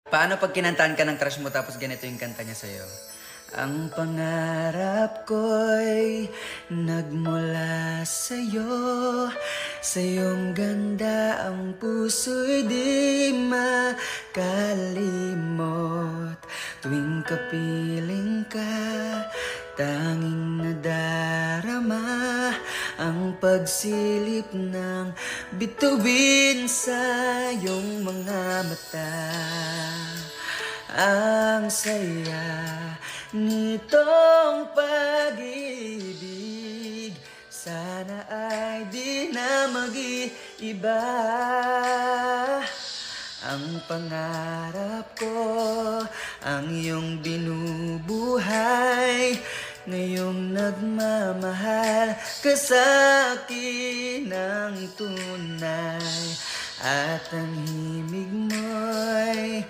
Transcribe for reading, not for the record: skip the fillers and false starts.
Paano pag kinantahan ka ng crush mo tapos ganito yung kanta niya sa'yo? Ang pangarap ko'y nagmula sa'yo. Sa iyong ganda ang puso'y di makalimot. Tuwing kapiling ka, tanging nadarama ang pagsilip ng bituin sa iyong mga mata. Ang saya nitong pag-ibig, sana ay di na mag-iiba. Ang pangarap ko, ang iyong binubuhay, ngayong nagmamahal ka sa akin ng tunay. At ang himig mo'y